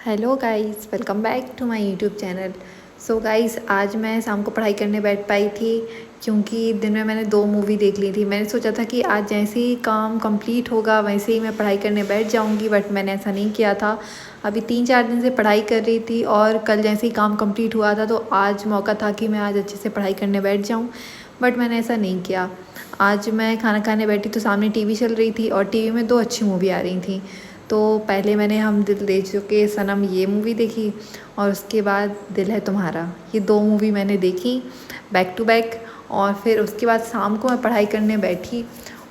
Hello guys, welcome back to my YouTube channel. So guys, आज मैं शाम को पढ़ाई करने बैठ पाई थी क्योंकि दिन में मैंने 2 मूवी देख ली थी। मैंने सोचा था कि आज जैसे ही काम कंप्लीट होगा वैसे ही मैं पढ़ाई करने बैठ जाऊंगी, बट मैंने ऐसा नहीं किया था। अभी 3-4 दिन से पढ़ाई कर रही थी और कल जैसे ही काम कंप्लीट हुआ था तो आज मौका था कि मैं आज अच्छे से पढ़ाई करने बैठ जाऊँ, बट मैंने ऐसा नहीं किया। आज मैं खाना खाने बैठी तो सामने टीवी चल रही थी और टीवी में 2 अच्छी मूवी आ रही थी। तो पहले मैंने हम दिल दे चुके सनम ये मूवी देखी और उसके बाद दिल है तुम्हारा। ये 2 मूवी मैंने देखी बैक टू बैक। और फिर उसके बाद शाम को मैं पढ़ाई करने बैठी।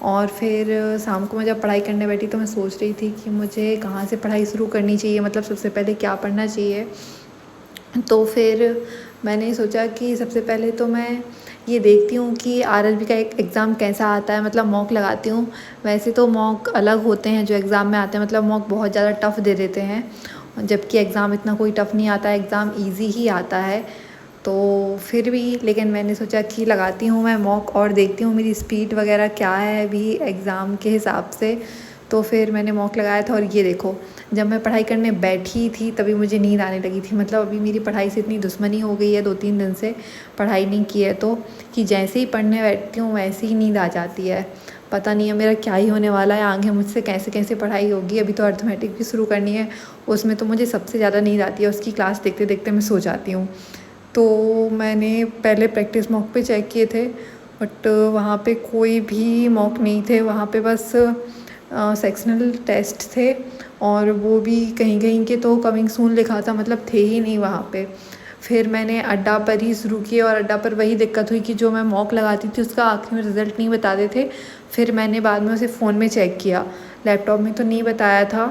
और फिर शाम को मैं जब पढ़ाई करने बैठी तो मैं सोच रही थी कि मुझे कहाँ से पढ़ाई शुरू करनी चाहिए, मतलब सबसे पहले क्या पढ़ना चाहिए। तो फिर मैंने सोचा कि सबसे पहले तो मैं ये देखती हूँ कि आरआरबी का एक एग्ज़ाम कैसा आता है, मतलब मॉक लगाती हूँ। वैसे तो मॉक अलग होते हैं जो एग्ज़ाम में आते हैं, मतलब मॉक बहुत ज़्यादा टफ़ दे देते हैं, जबकि एग्ज़ाम इतना कोई टफ़ नहीं आता है, एग्ज़ाम ईजी ही आता है। तो फिर भी लेकिन मैंने सोचा कि लगाती हूँ मैं मॉक और देखती हूँ मेरी स्पीड वगैरह क्या है अभी एग्ज़ाम के हिसाब से। तो फिर मैंने मॉक लगाया था और ये देखो, जब मैं पढ़ाई करने बैठी थी तभी मुझे नींद आने लगी थी। मतलब अभी मेरी पढ़ाई से इतनी दुश्मनी हो गई है 2-3 दिन से पढ़ाई नहीं की है तो, कि जैसे ही पढ़ने बैठती हूँ वैसे ही नींद आ जाती है। पता नहीं है मेरा क्या ही होने वाला है, आगे मुझसे कैसे कैसे पढ़ाई होगी। अभी तो अर्थमेटिक भी शुरू करनी है, उसमें तो मुझे सबसे ज़्यादा नींद आती है, उसकी क्लास देखते देखते मैं सो जाती हूँ। तो मैंने पहले प्रैक्टिस मॉक पे चेक किए थे, बट वहाँ पे कोई भी मॉक नहीं थे। वहाँ पे बस सेक्शनल टेस्ट थे और वो भी कहीं कहीं के तो कमिंग सून लिखा था, मतलब थे ही नहीं वहाँ पे। फिर मैंने अड्डा पर ही शुरू किया और अड्डा पर वही दिक्कत हुई कि जो मैं मॉक लगाती थी उसका आखिर में रिज़ल्ट नहीं बताते थे। फिर मैंने बाद में उसे फ़ोन में चेक किया, लैपटॉप में तो नहीं बताया था,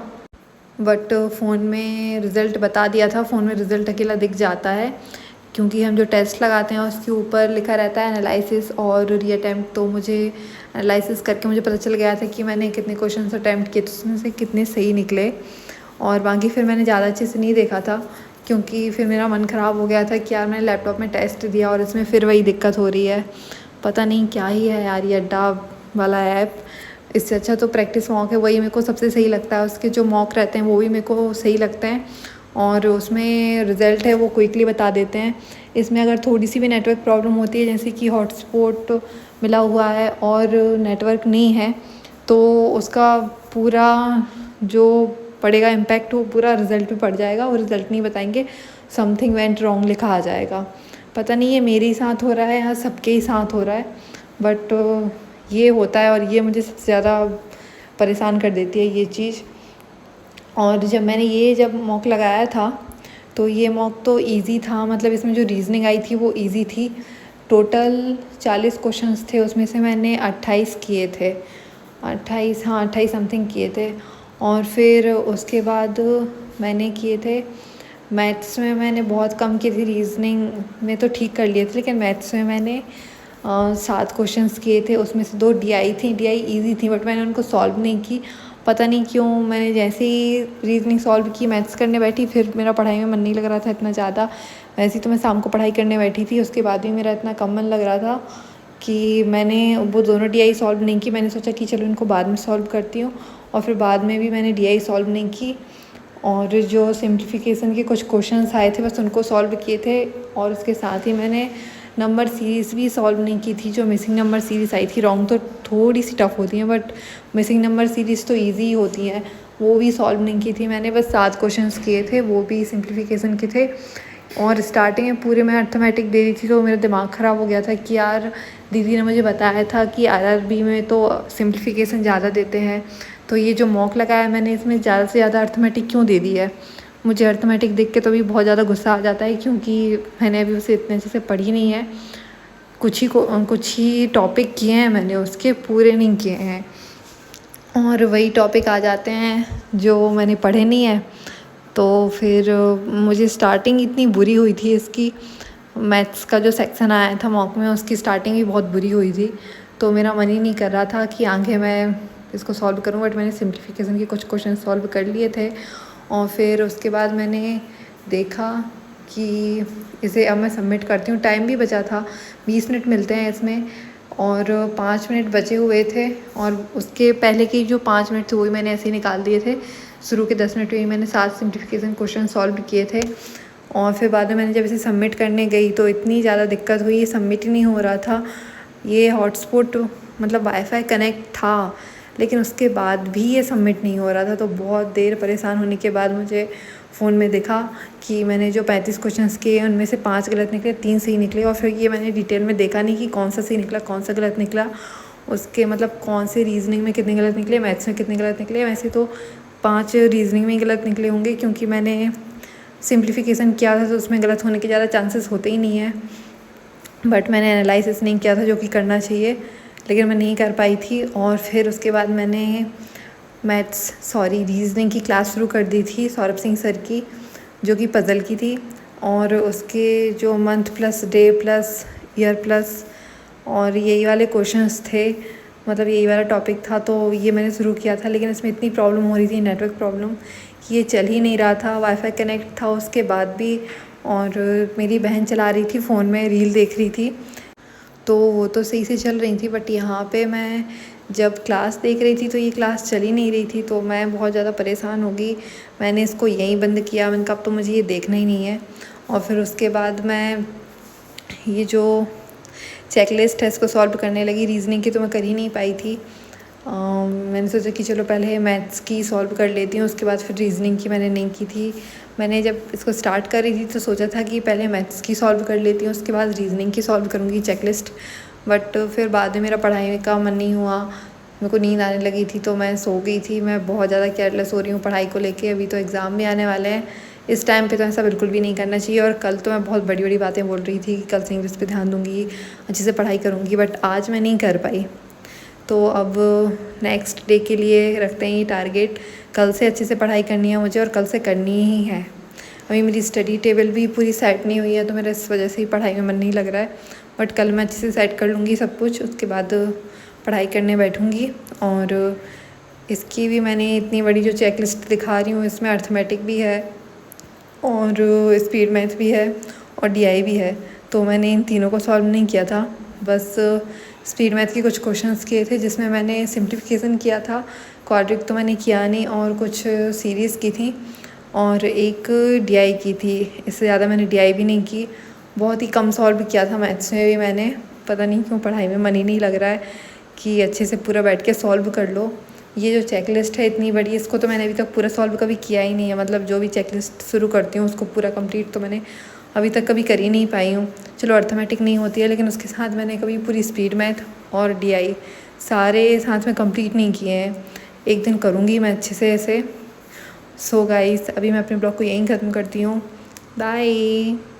बट फ़ोन में रिज़ल्ट बता दिया था। फ़ोन में रिज़ल्ट अकेला दिख जाता है क्योंकि हम जो टेस्ट लगाते हैं उसके ऊपर लिखा रहता है एनालिसिस और रीअटेम्प्ट। तो मुझे एनालिसिस करके मुझे पता चल गया था कि मैंने कितने क्वेश्चन अटैम्प्ट किए, तो उसमें से कितने सही निकले। और बाकी फिर मैंने ज़्यादा अच्छे से नहीं देखा था क्योंकि फिर मेरा मन ख़राब हो गया था कि यार मैंने लैपटॉप में टेस्ट दिया और इसमें फिर वही दिक्कत हो रही है। पता नहीं क्या ही है यार ये अड्डा वाला ऐप। इससे अच्छा तो प्रैक्टिस मॉक है, वही मेरे को सबसे सही लगता है। उसके जो मॉक रहते हैं वो भी मेरे को सही लगते हैं और उसमें रिज़ल्ट है वो क्विकली बता देते हैं। इसमें अगर थोड़ी सी भी नेटवर्क प्रॉब्लम होती है, जैसे कि हॉटस्पॉट मिला हुआ है और नेटवर्क नहीं है, तो उसका पूरा जो पड़ेगा इम्पैक्ट वो पूरा रिज़ल्ट पे पड़ जाएगा और रिज़ल्ट नहीं बताएंगे, समथिंग वेंट रॉन्ग लिखा आ जाएगा। पता नहीं ये मेरे ही साथ हो रहा है या सबके ही साथ हो रहा है, बट ये होता है और ये मुझे सबसे ज़्यादा परेशान कर देती है ये चीज़। और जब मॉक लगाया था तो ये मॉक तो इजी था, मतलब इसमें जो रीजनिंग आई थी वो इजी थी। टोटल 40 क्वेश्चंस थे, उसमें से मैंने 28 किए थे, 28, हाँ 28 समथिंग किए थे। और फिर उसके बाद मैंने किए थे मैथ्स में, मैंने बहुत कम किए थे। रीजनिंग में तो ठीक कर लिए थे, लेकिन मैथ्स में मैंने 7 क्वेश्चंस किए थे, उसमें से 2 DI थी। DI ईजी थी बट मैंने उनको सॉल्व नहीं की। पता नहीं क्यों, मैंने जैसे ही रीजनिंग सॉल्व की मैथ्स करने बैठी फिर मेरा पढ़ाई में मन नहीं लग रहा था इतना ज़्यादा। वैसे तो मैं शाम को पढ़ाई करने बैठी थी, उसके बाद भी मेरा इतना कम मन लग रहा था कि मैंने वो दोनों DI सॉल्व नहीं की। मैंने सोचा कि चलो इनको बाद में सॉल्व करती हूँ, और फिर बाद में भी मैंने DI सॉल्व नहीं की। और जो सिम्प्लीफिकेशन के कुछ क्वेश्चंस आए थे बस उनको सॉल्व किए थे, और उसके साथ ही मैंने नंबर सीरीज़ भी सॉल्व नहीं की थी। जो मिसिंग नंबर सीरीज़ आई थी, रॉन्ग तो थोड़ी सी टफ होती हैं बट मिसिंग नंबर सीरीज़ तो इजी ही होती हैं, वो भी सॉल्व नहीं की थी मैंने। बस 7 क्वेश्चंस किए थे, वो भी सिम्प्लीफिकेशन के थे। और स्टार्टिंग में पूरे मैं अर्थमेटिक दे रही थी तो मेरा दिमाग ख़राब हो गया था कि यार दीदी ने मुझे बताया था कि आरआरबी में तो सिम्प्लीफिकेशन ज़्यादा देते हैं, तो ये जो मॉक लगाया मैंने इसमें ज़्यादा से ज़्यादा अर्थमेटिक क्यों दे दी है। मुझे अर्थमेटिक देख के तो भी बहुत ज़्यादा गुस्सा आ जाता है क्योंकि मैंने अभी उसे इतने अच्छे से पढ़ी नहीं है। कुछ ही टॉपिक किए हैं मैंने, उसके पूरे नहीं किए हैं, और वही टॉपिक आ जाते हैं जो मैंने पढ़े नहीं है। तो फिर मुझे स्टार्टिंग इतनी बुरी हुई थी इसकी, मैथ्स का जो सेक्शन आया था मॉक में उसकी स्टार्टिंग भी बहुत बुरी हुई थी। तो मेरा मन ही नहीं कर रहा था कि आगे मैं इसको सॉल्व करूं, बट मैंने सिम्प्लीफिकेशन के कुछ क्वेश्चन सॉल्व कर लिए थे। और फिर उसके बाद मैंने देखा कि इसे अब मैं सबमिट करती हूँ। टाइम भी बचा था, 20 मिनट मिलते हैं इसमें और 5 मिनट बचे हुए थे, और उसके पहले की जो 5 मिनट थे वो भी मैंने ऐसे ही निकाल दिए थे शुरू के 10 मिनट में ही मैंने 7 सिम्प्लीफिकेशन क्वेश्चन सॉल्व किए थे। और फिर बाद में मैंने जब इसे सबमिट करने गई तो इतनी ज़्यादा दिक्कत हुई, सबमिट ही नहीं हो रहा था। ये हॉटस्पॉट मतलब वाईफाई कनेक्ट था, लेकिन उसके बाद भी ये सबमिट नहीं हो रहा था। तो बहुत देर परेशान होने के बाद मुझे फ़ोन में दिखा कि मैंने जो 35 क्वेश्चंस किए उनमें से 5 गलत निकले, 3 सही निकले। और फिर ये मैंने डिटेल में देखा नहीं कि कौन सा सही निकला, कौन सा गलत निकला, उसके मतलब कौन से रीजनिंग में कितने गलत निकले, मैथ्स में कितने गलत निकले। वैसे तो 5 रीजनिंग में ही गलत निकले होंगे, क्योंकि मैंने सिंप्लीफिकेशन किया था तो उसमें गलत होने के ज़्यादा चांसेस होते ही नहीं है। बट मैंने एनालिसिस नहीं किया था, जो कि करना चाहिए, लेकिन मैं नहीं कर पाई थी। और फिर उसके बाद मैंने रीजनिंग की क्लास शुरू कर दी थी सौरभ सिंह सर की, जो कि पज़ल की थी। और उसके जो month plus debt plus year plus और यही वाले क्वेश्चंस थे, मतलब यही वाला टॉपिक था। तो ये मैंने शुरू किया था, लेकिन इसमें इतनी प्रॉब्लम हो रही थी, नेटवर्क प्रॉब्लम, कि ये चल ही नहीं रहा था। वाईफाई कनेक्ट था उसके बाद भी, और मेरी बहन चला रही थी फ़ोन में, रील देख रही थी, तो वो तो सही से चल रही थी। बट यहाँ पे मैं जब क्लास देख रही थी तो ये क्लास चल ही नहीं रही थी, तो मैं बहुत ज़्यादा परेशान हो गई। मैंने इसको यहीं बंद किया, मैंने कहा अब तो मुझे ये देखना ही नहीं है। और फिर उसके बाद मैं ये जो चेकलिस्ट है इसको सॉल्व करने लगी। रीजनिंग की तो मैं कर ही नहीं पाई थी। मैंने सोचा कि चलो पहले मैथ्स की सॉल्व कर लेती हूँ, उसके बाद फिर रीजनिंग की मैंने नहीं की थी। मैंने जब इसको स्टार्ट कर रही थी तो सोचा था कि पहले मैथ्स की सॉल्व कर लेती हूँ, उसके बाद रीजनिंग की सॉल्व करूँगी चेकलिस्ट। बट फिर बाद में मेरा पढ़ाई का मन नहीं हुआ, मेरे को नींद आने लगी थी, तो मैं सो गई थी। मैं बहुत ज़्यादा केयरलेस हो रही हूँ पढ़ाई को लेके। अभी तो एग्ज़ाम भी आने वाले हैं, इस टाइम पे तो ऐसा बिल्कुल भी नहीं करना चाहिए। और कल तो मैं बहुत बड़ी बड़ी बातें बोल रही थी कि कल से इंग्लिश पे ध्यान दूँगी, अच्छे से पढ़ाई करूँगी, बट आज मैं नहीं कर पाई। तो अब नेक्स्ट डे के लिए रखते हैं ये टारगेट, कल से अच्छे से पढ़ाई करनी है मुझे, और कल से करनी ही है। अभी मेरी स्टडी टेबल भी पूरी सेट नहीं हुई है, तो मेरा इस वजह से ही पढ़ाई में मन नहीं लग रहा है। बट कल मैं अच्छे से सेट कर लूँगी सब कुछ, उसके बाद पढ़ाई करने बैठूँगी। और इसकी भी मैंने इतनी बड़ी जो चेकलिस्ट दिखा रही हूँ, इसमें अर्थमेटिक भी है और स्पीड मैथ भी है और डीआई भी है। तो मैंने इन तीनों को सॉल्व नहीं किया था, बस स्पीड मैथ के कुछ क्वेश्चंस किए थे जिसमें मैंने सिंप्लीफिकेशन किया था, क्वाड्रिक तो मैंने किया नहीं, और कुछ सीरीज़ की थी और एक डीआई की थी। इससे ज़्यादा मैंने डीआई भी नहीं की, बहुत ही कम सॉल्व किया था। मैथ्स में भी मैंने, पता नहीं क्यों पढ़ाई में मन ही नहीं लग रहा है कि अच्छे से पूरा बैठ के सॉल्व कर लो। ये जो चेकलिस्ट है इतनी बड़ी, इसको तो मैंने अभी तक पूरा सॉल्व कभी किया ही नहीं है। मतलब जो भी चेकलिस्ट शुरू करती हूँ उसको पूरा कंप्लीट तो मैंने अभी तक कभी कर ही नहीं पाई हूँ। चलो अर्थमेटिक नहीं होती है, लेकिन उसके साथ मैंने कभी पूरी स्पीड मैथ और डीआई सारे साथ में कंप्लीट नहीं किए हैं। एक दिन करूँगी मैं अच्छे से ऐसे। सो गाइस, अभी मैं अपने ब्लॉग को यहीं ख़त्म करती हूँ। बाय।